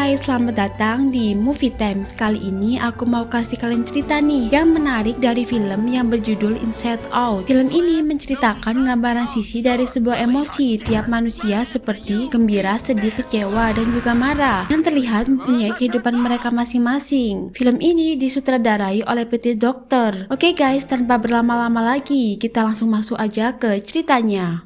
guys, selamat datang di Movie Times. Kali ini aku mau kasih kalian cerita nih yang menarik dari film yang berjudul Inside Out. Film ini menceritakan gambaran sisi dari sebuah emosi tiap manusia seperti gembira, sedih, kecewa, dan juga marah yang terlihat mempunyai kehidupan mereka masing-masing. Film ini disutradarai oleh PT Doctor. Oke guys, tanpa berlama-lama lagi, kita langsung masuk aja ke ceritanya.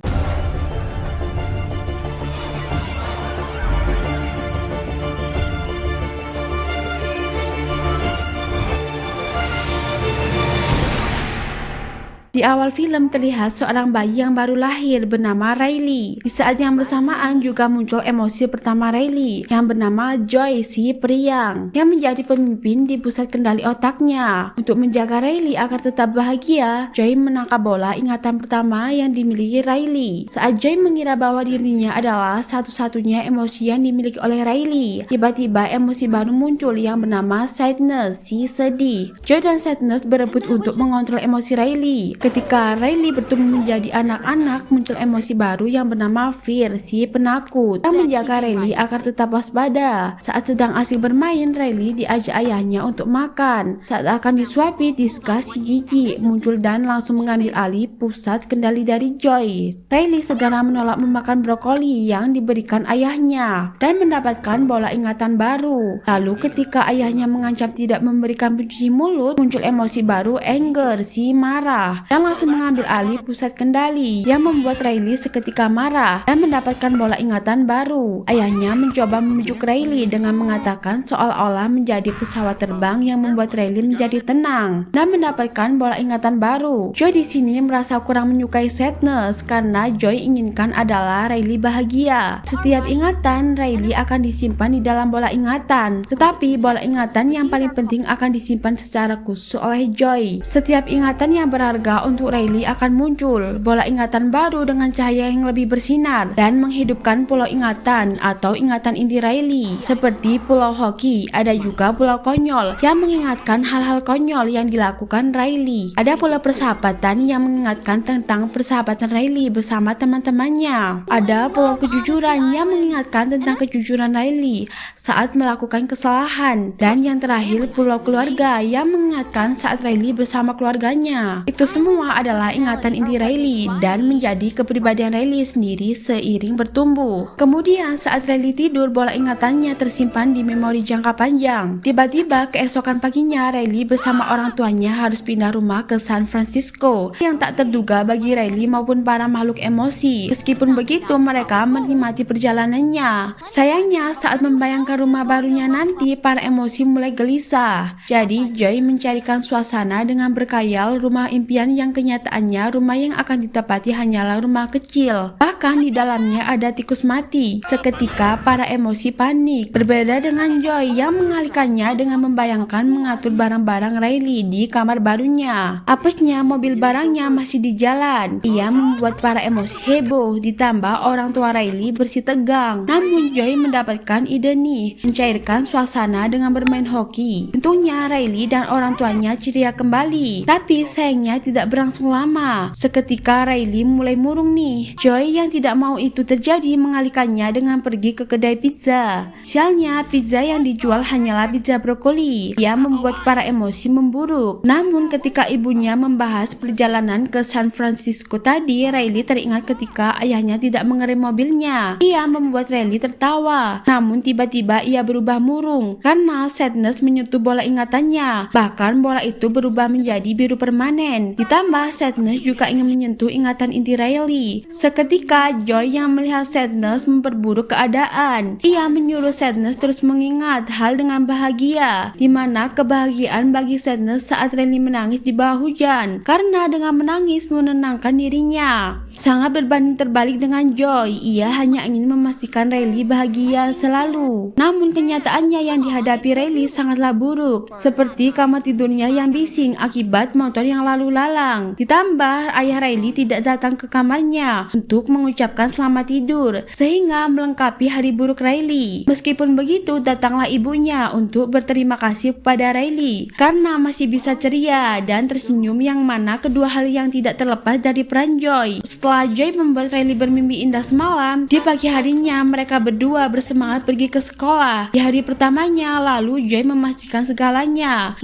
Di awal film terlihat seorang bayi yang baru lahir bernama Riley. Di saat yang bersamaan juga muncul emosi pertama Riley yang bernama Joy, si periang, yang menjadi pemimpin di pusat kendali otaknya. Untuk menjaga Riley agar tetap bahagia, Joy menangkap bola ingatan pertama yang dimiliki Riley. Saat Joy mengira bahwa dirinya adalah satu-satunya emosi yang dimiliki oleh Riley, tiba-tiba emosi baru muncul yang bernama Sadness, si sedih. Joy dan Sadness berebut untuk mengontrol emosi Riley. Ketika Riley bertumbuh menjadi anak-anak, muncul emosi baru yang bernama Fear, si penakut, yang menjaga Riley agar tetap waspada. Saat sedang asik bermain, Riley diajak ayahnya untuk makan. Saat akan disuapi, Diska, si jijik, muncul dan langsung mengambil alih pusat kendali dari Joy. Riley segera menolak memakan brokoli yang diberikan ayahnya dan mendapatkan bola ingatan baru. Lalu ketika ayahnya mengancam tidak memberikan pencuci mulut, muncul emosi baru Anger, si marah, dan langsung mengambil alih pusat kendali yang membuat Riley seketika marah dan mendapatkan bola ingatan baru. Ayahnya mencoba membujuk Riley dengan mengatakan seolah-olah menjadi pesawat terbang yang membuat Riley menjadi tenang dan mendapatkan bola ingatan baru. Joy di sini merasa kurang menyukai Sadness karena Joy inginkan adalah Riley bahagia. Setiap ingatan Riley akan disimpan di dalam bola ingatan, tetapi bola ingatan yang paling penting akan disimpan secara khusus oleh Joy. Setiap ingatan yang berharga untuk Riley akan muncul bola ingatan baru dengan cahaya yang lebih bersinar dan menghidupkan pulau ingatan atau ingatan inti Riley seperti pulau hoki. Ada juga pulau konyol yang mengingatkan hal-hal konyol yang dilakukan Riley. Ada pula persahabatan yang mengingatkan tentang persahabatan Riley bersama teman-temannya. Ada pulau kejujuran yang mengingatkan tentang kejujuran Riley saat melakukan kesalahan. Dan yang terakhir pulau keluarga yang mengingatkan saat Riley bersama keluarganya. Itu semua adalah ingatan inti Riley dan menjadi kepribadian Riley sendiri seiring bertumbuh. Kemudian saat Riley tidur, bola ingatannya tersimpan di memori jangka panjang. Tiba-tiba keesokan paginya Riley bersama orang tuanya harus pindah rumah ke San Francisco yang tak terduga bagi Riley maupun para makhluk emosi. Meskipun begitu, mereka menikmati perjalanannya. Sayangnya saat membayangkan rumah barunya nanti, para emosi mulai gelisah. Jadi Joy mencarikan suasana dengan berkhayal rumah impian yang kenyataannya rumah yang akan ditempati hanyalah rumah kecil. Bahkan di dalamnya ada tikus mati. Seketika para emosi panik. Berbeda dengan Joy yang mengalihkannya dengan membayangkan mengatur barang-barang Riley di kamar barunya. Apesnya mobil barangnya masih di jalan. Ia membuat para emosi heboh, ditambah orang tua Riley bersih tegang. Namun Joy mendapatkan ide nih, mencairkan suasana dengan bermain hoki. Untungnya Riley dan orang tuanya ceria kembali. Tapi sayangnya tidak berlangsung lama. Seketika Riley mulai murung nih. Joy yang tidak mau itu terjadi mengalihkannya dengan pergi ke kedai pizza. Sialnya pizza yang dijual hanyalah pizza brokoli. Ia membuat para emosi memburuk. Namun ketika ibunya membahas perjalanan ke San Francisco tadi, Riley teringat ketika ayahnya tidak mengerem mobilnya. Ia membuat Riley tertawa. Namun tiba-tiba ia berubah murung karena Sadness menyentuh bola ingatannya. Bahkan bola itu berubah menjadi biru permanen. Ditambah Sadness juga ingin menyentuh ingatan inti Riley. Seketika Joy yang melihat Sadness memperburuk keadaan. Ia menyuruh Sadness terus mengingat hal dengan bahagia, dimana kebahagiaan bagi Sadness saat Riley menangis di bawah hujan karena dengan menangis menenangkan dirinya. Sangat berbanding terbalik dengan Joy. Ia hanya ingin memastikan Riley bahagia selalu. Namun kenyataannya yang dihadapi Riley sangatlah buruk, seperti kamar tidurnya yang bising akibat motor yang lalu lalang. panjang. Ditambah ayah Riley tidak datang ke kamarnya untuk mengucapkan selamat tidur, sehingga melengkapi hari buruk Riley. Meskipun begitu, datanglah ibunya untuk berterima kasih kepada Riley karena masih bisa ceria dan tersenyum, yang mana kedua hal yang tidak terlepas dari peran Joy. Setelah Joy membuat Riley bermimpi indah semalam, di pagi harinya mereka berdua bersemangat pergi ke sekolah. Di hari pertamanya, lalu Joy memastikan segalanya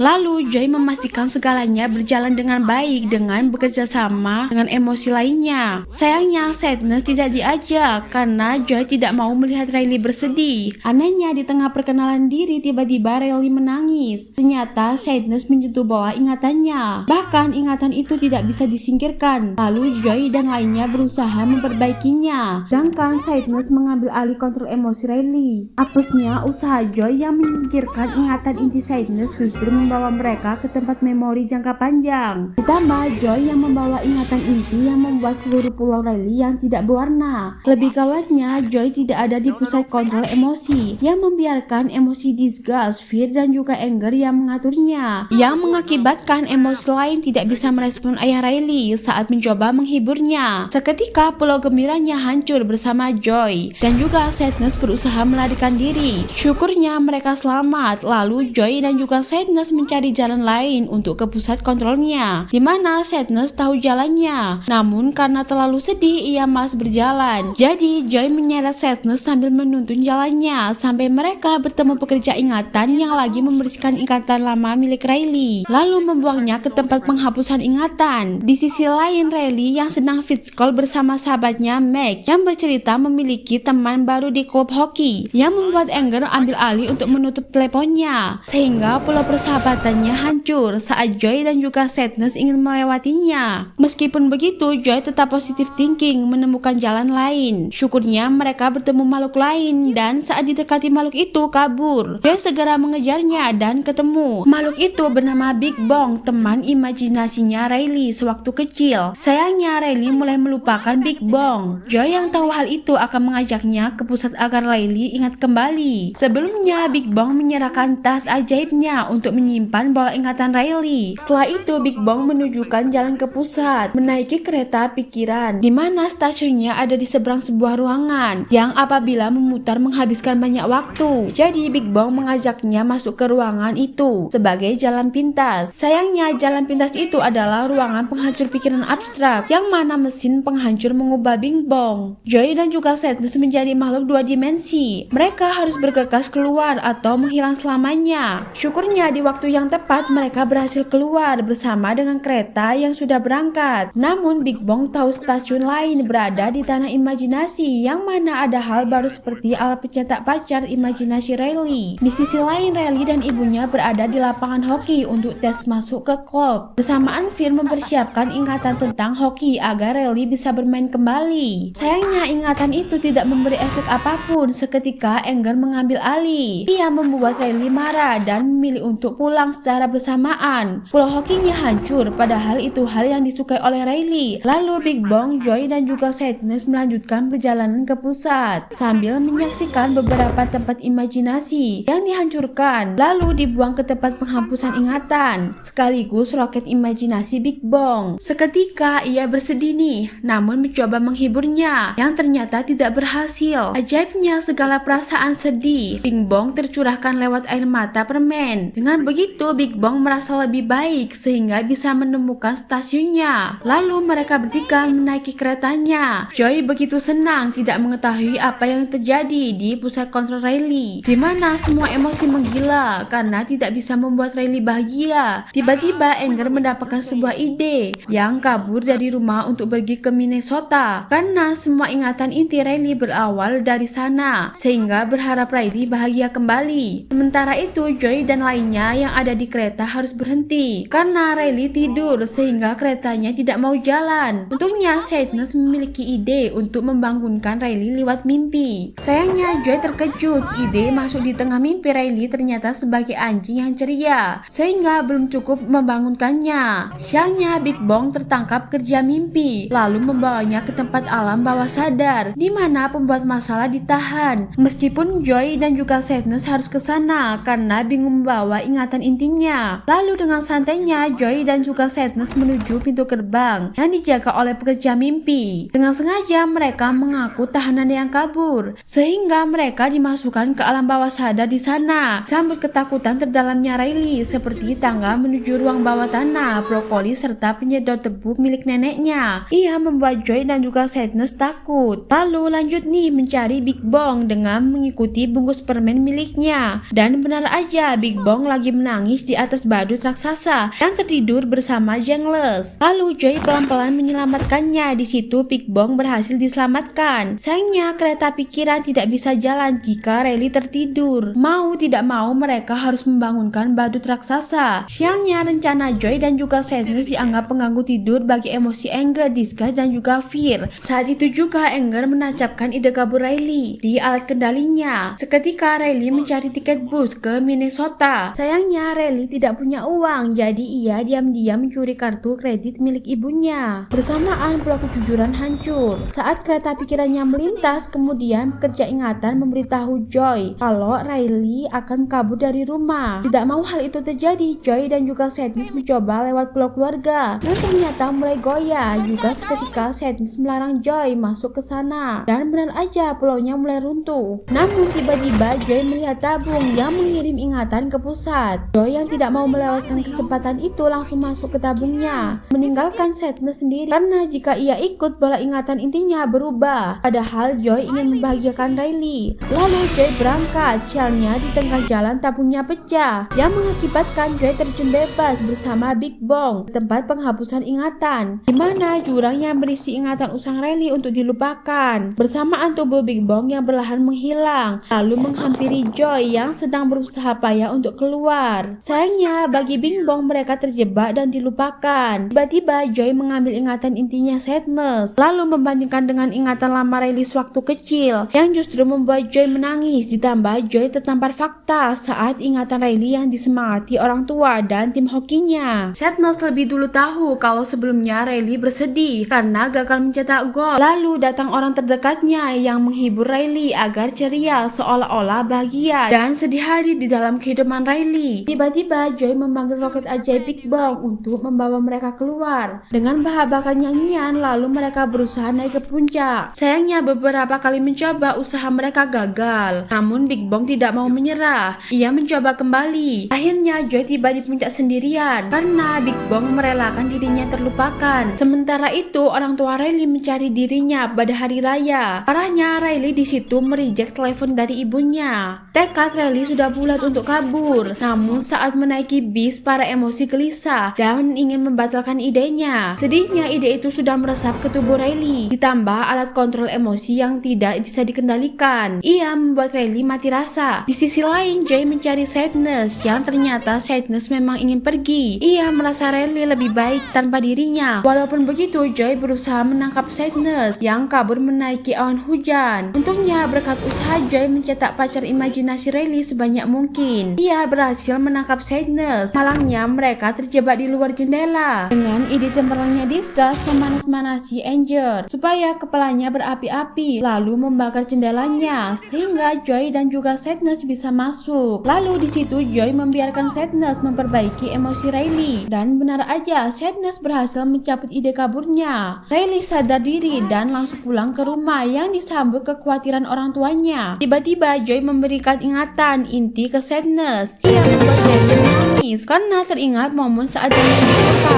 berjalan dengan baik dengan bekerja sama dengan emosi lainnya. Sayangnya Sadness tidak diajak karena Joy tidak mau melihat Riley bersedih. Anehnya, di tengah perkenalan diri tiba-tiba Riley menangis. Ternyata Sadness menyentuh bawah ingatannya. Bahkan ingatan itu tidak bisa disingkirkan. Lalu Joy dan lainnya berusaha memperbaikinya. Sedangkan Sadness mengambil alih kontrol emosi Riley. Apesnya usaha Joy yang menyingkirkan ingatan inti Sadness justru membawa mereka ke tempat memori jangka panjang. Ditambah Joy yang membawa ingatan inti yang membuat seluruh pulau Riley yang tidak berwarna. Lebih gawatnya, Joy tidak ada di pusat kontrol emosi yang membiarkan emosi disgust, fear, dan juga anger yang mengaturnya, yang mengakibatkan emosi lain tidak bisa merespon ayah Riley saat mencoba menghiburnya. Seketika pulau gembiranya hancur bersama Joy dan juga Sadness berusaha melarikan diri. Syukurnya mereka selamat. Lalu Joy dan juga Sadness mencari jalan lain untuk ke pusat kontrolnya, di mana Sadness tahu jalannya. Namun karena terlalu sedih, ia malas berjalan. Jadi Joy menyeret Sadness sambil menuntun jalannya sampai mereka bertemu pekerja ingatan yang lagi membersihkan ingatan lama milik Riley, lalu membuangnya ke tempat penghapusan ingatan. Di sisi lain, Riley yang sedang physical bersama sahabatnya Meg yang bercerita memiliki teman baru di klub hoki, yang membuat Anger ambil alih untuk menutup teleponnya, sehingga pulau persahabatannya hancur saat Joy dan juga Sadness ingin melewatinya. Meskipun begitu, Joy tetap positive thinking menemukan jalan lain. Syukurnya mereka bertemu makhluk lain dan saat didekati makhluk itu kabur. Joy segera mengejarnya dan ketemu. Makhluk itu bernama Big Bong, teman imajinasinya Riley sewaktu kecil. Sayangnya Riley mulai melupakan Big Bong. Joy yang tahu hal itu akan mengajaknya ke pusat agar Riley ingat kembali. Sebelumnya Big Bong menyerahkan tas ajaibnya untuk menyimpan bola ingatan Riley. Setelah itu Big Bong menunjukkan jalan ke pusat, menaiki kereta pikiran, di mana stasiunnya ada di seberang sebuah ruangan yang apabila memutar menghabiskan banyak waktu. Jadi Big Bong mengajaknya masuk ke ruangan itu sebagai jalan pintas. Sayangnya jalan pintas itu adalah ruangan penghancur pikiran abstrak yang mana mesin penghancur mengubah Big Bong. Joy dan juga Sadness menjadi makhluk dua dimensi. Mereka harus bergegas keluar atau menghilang selamanya. Syukurnya di waktu yang tepat mereka berhasil keluar bersama dengan kereta yang sudah berangkat. Namun Big Bong tahu stasiun lain berada di tanah imajinasi yang mana ada hal baru seperti alat pencetak pacar imajinasi Riley. Di sisi lain, Riley dan ibunya berada di lapangan hoki untuk tes masuk ke klub. Bersamaan Fir mempersiapkan ingatan tentang hoki agar Riley bisa bermain kembali. Sayangnya ingatan itu tidak memberi efek apapun. Seketika Anger mengambil alih. Ia membuat Riley marah dan memilih untuk pulang secara bersamaan. Pulau hokinya hancur, padahal itu hal yang disukai oleh Riley. Lalu Big Bong, Joy dan juga Sadness melanjutkan perjalanan ke pusat sambil menyaksikan beberapa tempat imajinasi yang dihancurkan lalu dibuang ke tempat penghapusan ingatan sekaligus roket imajinasi Big Bong. Seketika ia bersedih nih, namun mencoba menghiburnya yang ternyata tidak berhasil. Ajaibnya segala perasaan sedih Big Bong tercurahkan lewat air mata permen. Dengan begitu Big Bong merasa lebih baik sehingga bisa menemukan stasiunnya. Lalu mereka bertiga menaiki keretanya. Joy begitu senang tidak mengetahui apa yang terjadi di pusat kontrol Riley, di mana semua emosi menggila karena tidak bisa membuat Riley bahagia. Tiba-tiba Anger mendapatkan sebuah ide yang kabur dari rumah untuk pergi ke Minnesota karena semua ingatan inti Riley berawal dari sana, sehingga berharap Riley bahagia kembali. Sementara itu Joy dan lainnya yang ada di kereta harus berhenti karena Riley tidur sehingga keretanya tidak mau jalan. Untungnya Sadness memiliki ide untuk membangunkan Riley lewat mimpi. Sayangnya Joy terkejut, ide masuk di tengah mimpi Riley ternyata sebagai anjing yang ceria sehingga belum cukup membangunkannya. Sialnya Big Bong tertangkap kerja mimpi lalu membawanya ke tempat alam bawah sadar di mana pembuat masalah ditahan. Meskipun Joy dan juga Sadness harus ke sana karena bingung membawa ingatan intinya. Lalu dengan santainya Joy dan juga Sadness Sadness menuju pintu gerbang yang dijaga oleh pekerja mimpi. Dengan sengaja mereka mengaku tahanan yang kabur, sehingga mereka dimasukkan ke alam bawah sadar di sana. Sambut ketakutan terdalamnya Riley seperti tangga menuju ruang bawah tanah, brokoli serta penyedot debu milik neneknya. Ia membuat Joy dan juga Sadness takut. Lalu lanjut nih mencari Big Bong dengan mengikuti bungkus permen miliknya. Dan benar aja Big Bong lagi menangis di atas badut raksasa yang tertidur bersama Jengles. Lalu Joy pelan-pelan menyelamatkannya. Di situ Big Bong berhasil diselamatkan. Sayangnya kereta pikiran tidak bisa jalan jika Riley tertidur. Mau tidak mau mereka harus membangunkan badut raksasa. Siangnya rencana Joy dan juga Sadness dianggap pengganggu tidur bagi emosi Anger, Disgust dan juga Fear. Saat itu juga Anger menancapkan ide kabur Riley di alat kendalinya. Seketika Riley mencari tiket bus ke Minnesota. Sayangnya Riley tidak punya uang, jadi ia diam-diam mencuri kartu kredit milik ibunya. Bersamaan pula kejujuran hancur. Saat kereta pikirannya melintas, kemudian pekerja ingatan memberitahu Joy kalau Riley akan kabur dari rumah. Tidak mau hal itu terjadi, Joy dan juga Sadness mencoba lewat pulau keluarga, dan ternyata mulai goyah. Juga seketika Sadness melarang Joy masuk ke sana, dan benar aja pulaunya mulai runtuh. Namun tiba-tiba Joy melihat tabung yang mengirim ingatan ke pusat. Joy yang tidak mau melewatkan kesempatan itu langsung masuk ke tabungnya, meninggalkan Sadness sendiri karena jika ia ikut bola ingatan intinya berubah. Padahal Joy ingin membahagiakan Riley. Lalu Joy berangkat, sialnya di tengah jalan tabungnya pecah yang mengakibatkan Joy terjun bebas bersama Big Bong ke tempat penghapusan ingatan, di mana jurang yang berisi ingatan usang Riley untuk dilupakan. Bersamaan tubuh Big Bong yang perlahan menghilang, lalu menghampiri Joy yang sedang berusaha payah untuk keluar. Sayangnya bagi Big Bong mereka terjebak dan dilupakan. Tiba-tiba Joy mengambil ingatan intinya Sadness, lalu membandingkan dengan ingatan lama Riley sewaktu kecil, yang justru membuat Joy menangis. Ditambah Joy tertampar fakta saat ingatan Riley yang disemangati orang tua dan tim hokinya. Sadness lebih dulu tahu kalau sebelumnya Riley bersedih karena gagal mencetak gol. Lalu datang orang terdekatnya yang menghibur Riley agar ceria, seolah-olah bahagia dan sedih hadir di dalam kehidupan Riley. Tiba-tiba Joy memanggil roket ajaib Big Bong untuk membawa mereka keluar. Dengan bahas-bahas nyanyian, lalu mereka berusaha naik ke puncak. Sayangnya beberapa kali mencoba, usaha mereka gagal. Namun Big Bong tidak mau menyerah. Ia mencoba kembali. Akhirnya Joy tiba di puncak sendirian karena Big Bong merelakan dirinya terlupakan. Sementara itu orang tua Riley mencari dirinya pada hari raya. Parahnya Riley di situ mereject telepon dari ibunya. Tekad Riley sudah bulat untuk kabur. Namun saat menaiki bis, para emosi gelisah dan ingin membatalkan idenya. Sedihnya ide itu sudah meresap ke tubuh Riley. Ditambah alat kontrol emosi yang tidak bisa dikendalikan. Ia membuat Riley mati rasa. Di sisi lain Joy mencari Sadness, yang ternyata Sadness memang ingin pergi. Ia merasa Riley lebih baik tanpa dirinya. Walaupun begitu Joy berusaha menangkap Sadness yang kabur menaiki awan hujan. Untungnya berkat usaha Joy mencetak pacar imajinasi Riley sebanyak mungkin, ia berhasil menangkap Sadness. Malangnya mereka terjebak di luar jendela. Dengan ide cemerlangnya Disgust memanas-manasi Anger supaya kepalanya berapi-api, lalu membakar jendelanya sehingga Joy dan juga Sadness bisa masuk. Lalu di situ Joy membiarkan Sadness memperbaiki emosi Riley, dan benar aja Sadness berhasil mencabut ide kaburnya. Riley sadar diri dan langsung pulang ke rumah yang disambut kekhawatiran orang tuanya. Tiba-tiba Joy memberikan ingatan inti ke Sadness. Ia membuat Riley menangis karena teringat momen saat dia di kota.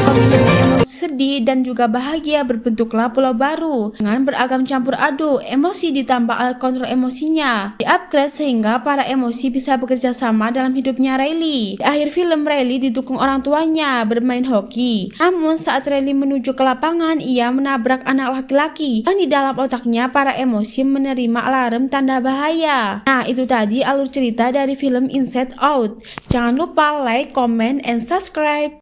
Kombinasi emosi sedih dan juga bahagia berbentuklah pulau baru dengan beragam campur aduk emosi ditambah alat kontrol emosinya di-upgrade sehingga para emosi bisa bekerja sama dalam hidupnya Riley. Di akhir film Riley didukung orang tuanya bermain hoki. Namun saat Riley menuju ke lapangan, ia menabrak anak laki-laki yang di dalam otaknya para emosi menerima alarm tanda bahaya. Nah, itu tadi alur cerita dari film Inside Out. Jangan lupa like, comment, and subscribe.